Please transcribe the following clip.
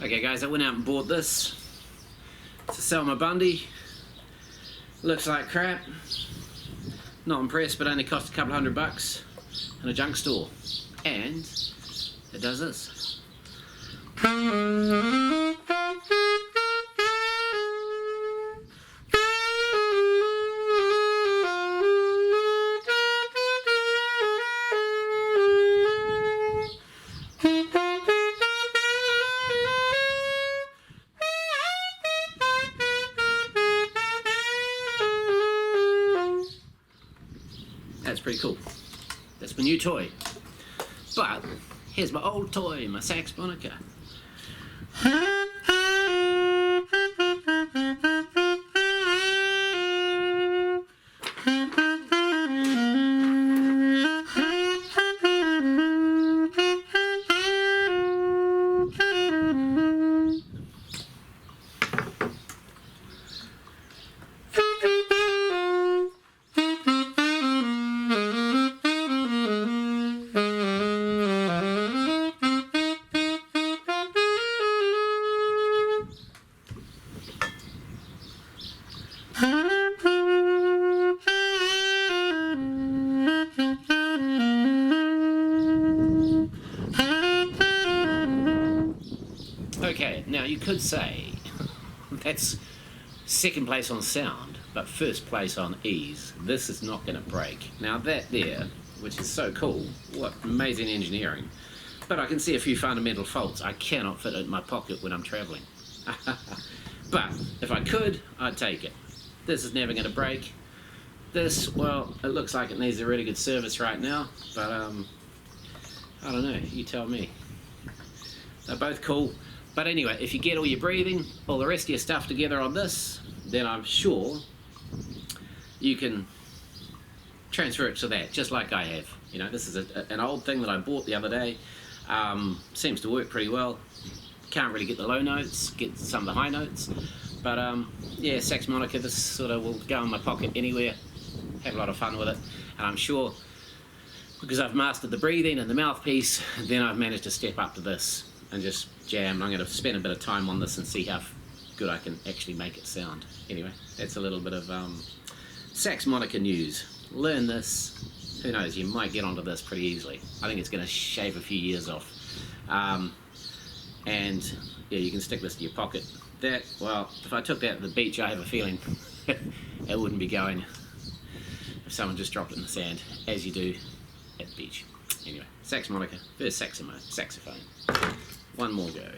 Okay guys, I went out and bought this to sell my Bundy. Looks like crap. Not impressed, but only cost a couple $100 in a junk store. And it does this. That's pretty cool. That's my new toy. But here's my old toy, my Saxmonica. Okay, now you could say that's second place on sound, but first place on ease. This is not going to break. Now that there, which is so cool, what amazing engineering, but I can see a few fundamental faults. I cannot fit it in my pocket when I'm traveling. But if I could, I'd take it. This is never going to break. This, well, it looks like it needs a really good service right now, but I don't know, you tell me. They're both cool. But anyway, if you get all your breathing, all the rest of your stuff together on this, then I'm sure you can transfer it to that, just like I have. You know, this is an old thing that I bought the other day. Seems to work pretty well. Can't really get the low notes, get some of the high notes. But yeah, Saxmonica, this sort of will go in my pocket anywhere. Have a lot of fun with it. And I'm sure, because I've mastered the breathing and the mouthpiece, then I've managed to step up to this and just jam. I'm going to spend a bit of time on this and see how good I can actually make it sound. Anyway, that's a little bit of Saxmonica news. Learn this. Who knows, you might get onto this pretty easily. I think it's going to shave a few years off. And yeah, you can stick this to your pocket. That, well, if I took that at the beach, I have a feeling it wouldn't be going if someone just dropped it in the sand, as you do at the beach. Anyway, Saxmonica, first saxophone. One more go.